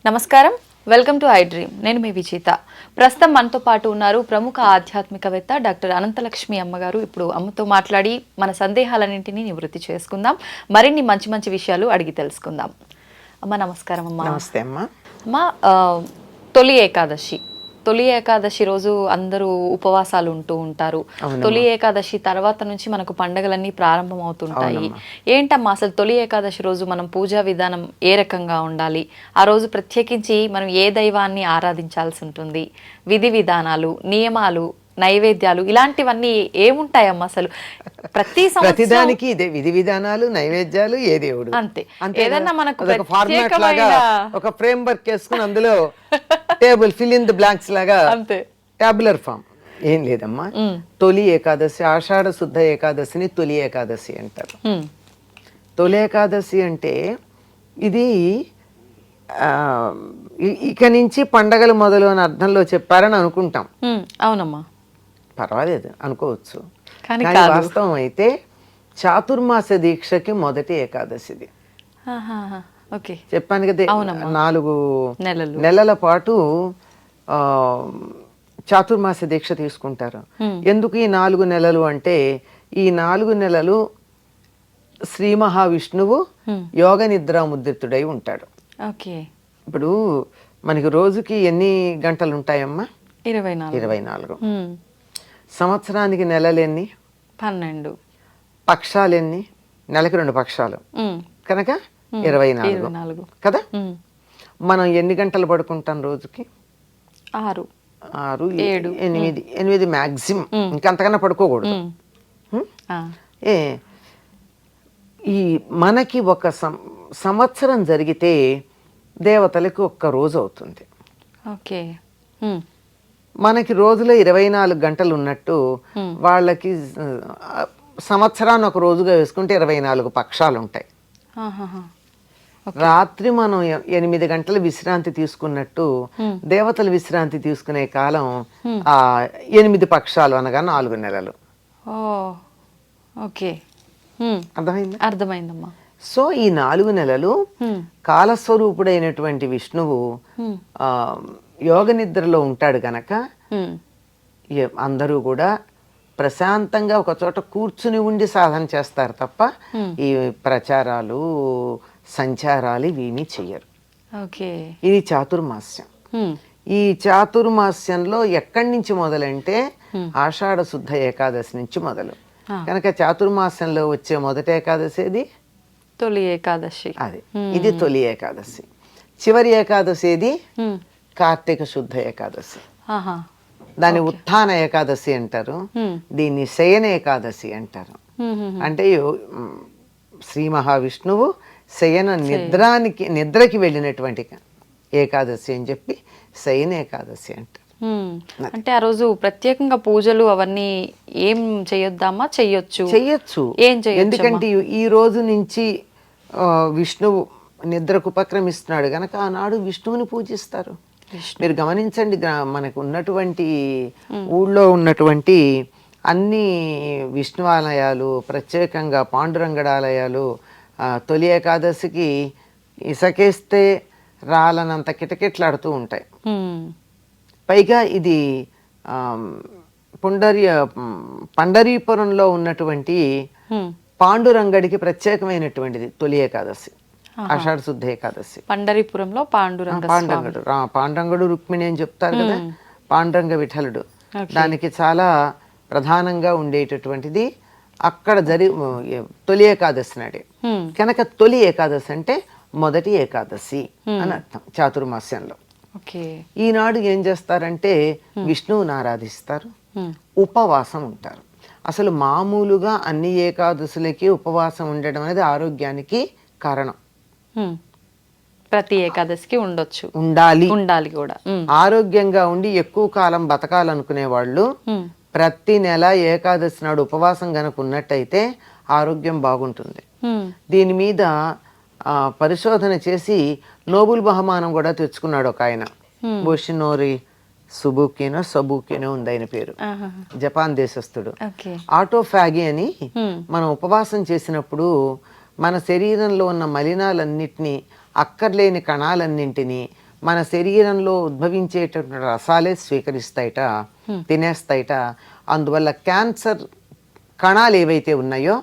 నమస్కారం, welcome to I dream. నేను మీ విజేత. ప్రస్తుతం మనతో పాటు ఉన్నారు ప్రముఖ ఆధ్యాత్మికవేత్త డాక్టర్ అనంతలక్ష్మి అమ్మగారు. ఇప్పుడు అమ్మతో మాట్లాడి మన సందేహాలన్నింటినీ నివృత్తి చేసుకుందాం, మరిన్ని మంచి మంచి విషయాలు అడిగి తెలుసుకుందాం. అమ్మ నమస్కారం. అమ్మ నమస్తే అమ్మ. అమ్మ, తొలి ఏకాదశి రోజు అందరూ ఉపవాసాలు ఉంటూ ఉంటారు. తొలి ఏకాదశి తర్వాత నుంచి మనకు పండగలన్నీ ప్రారంభం అవుతుంటాయి. ఏంటమ్మా అసలు తొలి ఏకాదశి రోజు మనం పూజా విధానం ఏ రకంగా ఉండాలి? ఆ రోజు ప్రత్యేకించి మనం ఏ దైవాన్ని ఆరాధించాల్సి ఉంటుంది? విధి విధానాలు, నియమాలు, నైవేద్యాలు ఇలాంటివన్నీ ఏముంటాయమ్మా అసలు? ప్రతిదానికి ఇదే విధి విధానాలు, నైవేద్యాలు, ఏ దేవుడు అంతే. ఏదన్నా మనకు ఫార్మాట్ లాగా ఒక ఫ్రేమ్ వర్క్ చేసుకుని అందులో table fill in the blanks లాగా అంతే, టాబులర్ ఫామ్ ఏం లేదమ్మా. తొలి ఏకాదశి, ఆషాఢ శుద్ధ ఏకాదశిని తొలి ఏకాదశి అంటారు. తొలి ఏకాదశి అంటే ఇది ఇక నుంచి పండగలు మొదలు అని అర్థంలో చెప్పారని అనుకుంటాం. అవునమ్మా, పర్వాలేదు అనుకోవచ్చు, కానీ వాస్తవం అయితే చాతుర్మాస దీక్షకి మొదటి ఏకాదశిది. చెప్పాను కదా, 4 నెలల పాటు చాతుర్మాస దీక్ష తీసుకుంటారు. ఎందుకు ఈ 4 నెలలు అంటే, ఈ 4 నెలలు శ్రీ మహావిష్ణువు యోగ నిద్రా ముద్రితుడై ఉంటాడు. ఇప్పుడు మనకి రోజుకి ఎన్ని గంటలు ఉంటాయమ్మా? 24. సంవత్సరానికి నెలలు ఎన్ని? 12. పక్షాలు ఎన్ని? నెలకి 2 పక్షాలు కనుక 24 కదా. మనం ఎన్ని గంటలు పడుకుంటాం రోజుకి? 6, 8 మ్యాక్సిమం, ఇంకంతకన్నా పడుకోకూడదు. ఈ మనకి ఒక సంవత్సరం జరిగితే దేవతలకి 1 రోజు అవుతుంది. మనకి రోజులో 24 గంటలు ఉన్నట్టు వాళ్ళకి సంవత్సరాన్ని 1 రోజుగా వేసుకుంటే 24 పక్షాలు ఉంటాయి. రాత్రి మనం 8 గంటల విశ్రాంతి తీసుకున్నట్టు దేవతలు విశ్రాంతి తీసుకునే కాలం 8 పక్షాలు అనగా 4 నెలలు. అర్థమైందమ్మా. సో ఈ 4 నెలలు కాలస్వరూపుడైనటువంటి విష్ణువు యోగ నిద్రలో ఉంటాడు గనక అందరూ కూడా ప్రశాంతంగా ఒక చోట కూర్చుని ఉండి సాధన చేస్తారు తప్ప ఈ ప్రచారాలు, సంచారాలు ఇవేమీ చెయ్యరు. ఇది చాతుర్మాస్యం. ఈ చాతుర్మాస్యంలో ఎక్కడి నుంచి మొదలంటే ఆషాఢ శుద్ధ ఏకాదశి నుంచి మొదలు. కనుక చాతుర్మాస్యంలో వచ్చే మొదటి ఏకాదశి ఏది? తొలి ఏకాదశి. అది ఇది తొలి ఏకాదశి. చివరి ఏకాదశి ఏది? కార్తీక శుద్ధ ఏకాదశి. దాన్ని ఉత్థాన ఏకాదశి అంటారు, దీన్ని శయన ఏకాదశి అంటారు. అంటే శ్రీ మహావిష్ణువు శయన నిద్రకి వెళ్ళినటువంటి ఏకాదశి అని చెప్పి శయన ఏకాదశి అంటారు. అంటే ఆ రోజు ప్రత్యేకంగా పూజలు అవన్నీ ఏం చేయొద్దామా? చెయ్యొచ్చు. ఏం చేయొచ్చు, ఎందుకంటే ఈ రోజు నుంచి విష్ణువు నిద్రకు ఉపక్రమిస్తున్నాడు గనక ఆనాడు విష్ణువుని పూజిస్తారు. మీరు గమనించండి, మనకు ఉన్నటువంటి ఊళ్ళో ఉన్నటువంటి అన్ని విష్ణు ఆలయాలు, ప్రత్యేకంగా పాండురంగడాలయాలు తొలి ఏకాదశికి ఇసకేస్తే రాలనంత కిటకిట్లాడుతూ ఉంటాయి. పైగా ఇది పండరీపురంలో ఉన్నటువంటి పాండురంగడికి ప్రత్యేకమైనటువంటిది తొలి ఏకాదశి, ఆషాఢ శుద్ధ ఏకాదశి. పండరీపురంలో పాండురంగడు రుక్మిణి అని చెప్తారు కదా, పాండురంగ విఠలుడు. దానికి చాలా ప్రధానంగా ఉండేటటువంటిది అక్కడ తొలి ఏకాదశి నాడే. కనుక తొలి ఏకాదశి అంటే మొదటి ఏకాదశి అని అర్థం చాతుర్మాస్యంలో. ఈనాడు ఏం చేస్తారంటే విష్ణువుని ఆరాధిస్తారు, ఉపవాసం ఉంటారు. అసలు మామూలుగా అన్ని ఏకాదశులకి ఉపవాసం ఉండడం అనేది ఆరోగ్యానికి కారణం. ప్రతి ఏకాదశికి ఉండాలి కూడా. ఆరోగ్యంగా ఉండి ఎక్కువ కాలం బతకాలనుకునే వాళ్ళు ప్రతి నెల ఏకాదశి నాడు ఉపవాసం గనక ఉన్నట్టయితే ఆరోగ్యం బాగుంటుంది. దీని మీద పరిశోధన చేసి నోబెల్ బహుమానం కూడా తెచ్చుకున్నాడు ఒక ఆయన, బోషినోరి సబూకినో ఉంది ఆయన పేరు, జపాన్ దేశస్థుడు. ఆటోఫాగి అని మనం ఉపవాసం చేసినప్పుడు మన శరీరంలో ఉన్న మలినాలన్నిటినీ, అక్కర్లేని కణాలన్నింటినీ మన శరీరంలో ఉద్భవించేటటువంటి రసాలే స్వీకరిస్తాయిట, తినేస్తాయిట. అందువల్ల క్యాన్సర్ కణాలు ఏవైతే ఉన్నాయో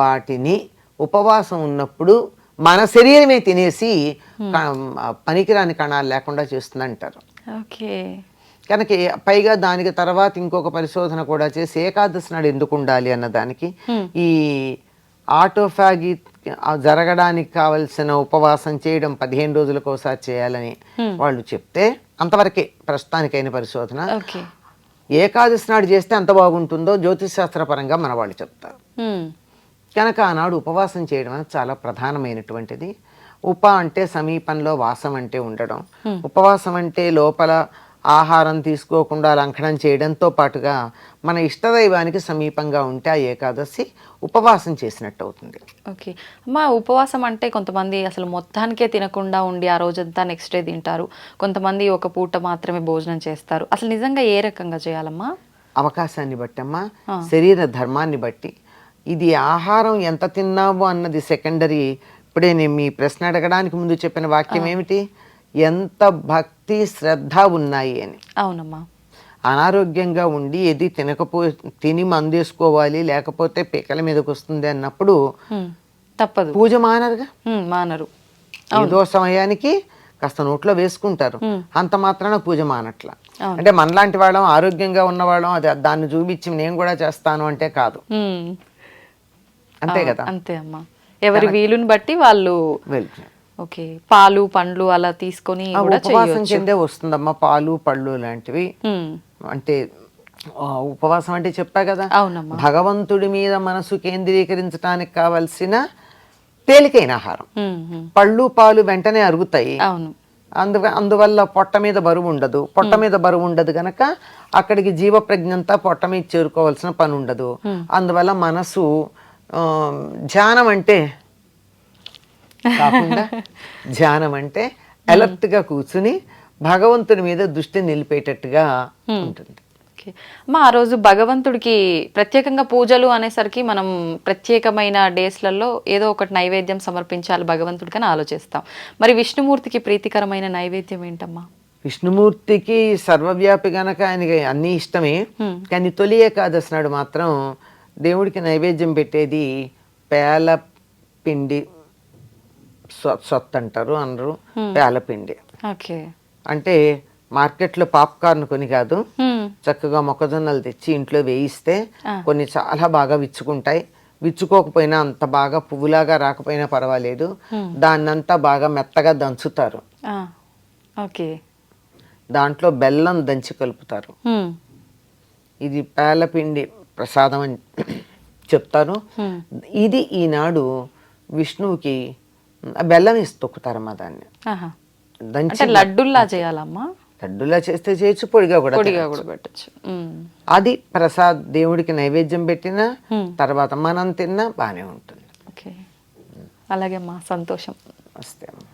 వాటిని ఉపవాసం ఉన్నప్పుడు మన శరీరమే తినేసి పనికిరాని కణాలు లేకుండా చేస్తుందంటారు. ఓకే. కనుక పైగా దానికి తర్వాత ఇంకొక పరిశోధన కూడా చేసి ఏకాదశి నాడు ఎందుకు ఉండాలి అన్నదానికి ఈ ఆటోఫాగి జరగడానికి కావలసిన ఉపవాసం చేయడం 15 రోజులకు ఒకసారి చేయాలని వాళ్ళు చెప్తే అంతవరకే ప్రస్తుతానికైన పరిశోధన. ఏకాదశి నాడు చేస్తే అంత బాగుంటుందో జ్యోతిషశాస్త్రపరంగా మన వాళ్ళు చెప్తారు. కనుక ఆనాడు ఉపవాసం చేయడం అనేది చాలా ప్రధానమైనటువంటిది. అంటే సమీపంలో, వాసం అంటే ఉండడం. ఉపవాసం అంటే లోపల ఆహారం తీసుకోకుండా లంఘనం చేయడంతో పాటుగా మన ఇష్టదైవానికి సమీపంగా ఉంటే ఆ ఏకాదశి ఉపవాసం చేసినట్టు అవుతుంది. ఓకే అమ్మా, ఉపవాసం అంటే కొంతమంది అసలు మొత్తానికే తినకుండా ఉండి ఆ రోజంతా నెక్స్ట్ డే తింటారు, కొంతమంది ఒక పూట మాత్రమే భోజనం చేస్తారు. అసలు నిజంగా ఏ రకంగా చేయాలమ్మా? అవకాశాన్ని బట్టి అమ్మా, శరీర ధర్మాన్ని బట్టి. ఇది ఆహారం ఎంత తిన్నావు అన్నది సెకండరీ. ఇప్పుడే నేను మీ ప్రశ్న అడగడానికి ముందు చెప్పిన వాక్యం ఏమిటి? ఎంత భక్తి శ్రద్ధ ఉన్నాయి అని. అవునమ్మా. అనారోగ్యంగా ఉండి ఏది తిని మందేసుకోవాలి లేకపోతే పిక్కల మీదకి వస్తుంది అన్నప్పుడు తప్పదు, పూజ మానరుగా. మానరు. ఏదో సమయానికి కాస్త నోట్లో వేసుకుంటారు, అంత మాత్రాన పూజ మానట్ల. అంటే మనలాంటి వాళ్ళం ఆరోగ్యంగా ఉన్నవాళ్ళం అది దాన్ని చూపించి నేను కూడా చేస్తాను అంటే కాదు. అంతే కదా. అంతే అమ్మా, ఎవరి వీలుని బట్టి వాళ్ళు వెళ్తారు. ఓకే, పాలు పండ్లు అలా తీసుకొని ఉపవాసం కిందే వస్తుందమ్మా పాలు పళ్ళు లాంటివి. అంటే ఉపవాసం అంటే చెప్పా కదా, భగవంతుడి మీద మనసు కేంద్రీకరించడానికి కావలసిన తేలికైన ఆహారం. పళ్ళు పాలు వెంటనే అరుగుతాయి, అందువల్ల పొట్ట మీద బరువు ఉండదు. పొట్ట మీద బరువు ఉండదు గనక అక్కడికి జీవ ప్రజ్ఞంతా పొట్ట మీద చేరుకోవాల్సిన పని ఉండదు. అందువల్ల మనసు ధ్యానం అంటే కాకుండా ధ్యానం అంటే అలర్ట్ గా కూర్చుని భగవంతుడి మీద దృష్టి నిలిపేటట్టుగా ఉంటుంది. మా ఆ రోజు భగవంతుడికి ప్రత్యేకంగా పూజలు అనేసరికి మనం ప్రత్యేకమైన డేస్లలో ఏదో ఒకటి నైవేద్యం సమర్పించాలి భగవంతుడికి అని ఆలోచిస్తాం. మరి విష్ణుమూర్తికి ప్రీతికరమైన నైవేద్యం ఏంటమ్మా? విష్ణుమూర్తికి సర్వవ్యాపి గనక ఆయనకి అన్ని ఇష్టమే. కానీ తొలి ఏకాదశి నాడు మాత్రం దేవుడికి నైవేద్యం పెట్టేది పేలపిండి సొత్తు అంటారు అనరు, పేలపిండి. అంటే మార్కెట్లో పాప్కార్న్ కొని కాదు, చక్కగా మొక్కజొన్నలు తెచ్చి ఇంట్లో వేయిస్తే కొన్ని చాలా బాగా విచ్చుకుంటాయి. విచ్చుకోకపోయినా అంత బాగా పువ్వులాగా రాకపోయినా పర్వాలేదు, దాన్నంతా బాగా మెత్తగా దంచుతారు. దాంట్లో బెల్లం దంచి కలుపుతారు. ఇది పేలపిండి ప్రసాదం అని చెప్తారు. ఇది ఈనాడు విష్ణువుకి బెల్లం వేసి తొక్కుతారమ్మా దాన్ని. దంచి లడ్డుల్లా చేయాలమ్మా? లడ్డులా చేస్తే చేయొచ్చు, పొడిగా కూడా పెట్టచ్చు. అది ప్రసాద్ దేవుడికి నైవేద్యం పెట్టినా తర్వాత మనం తిన్నా బానే ఉంటుంది. అలాగే అమ్మా, సంతోషం. వస్తే అమ్మా.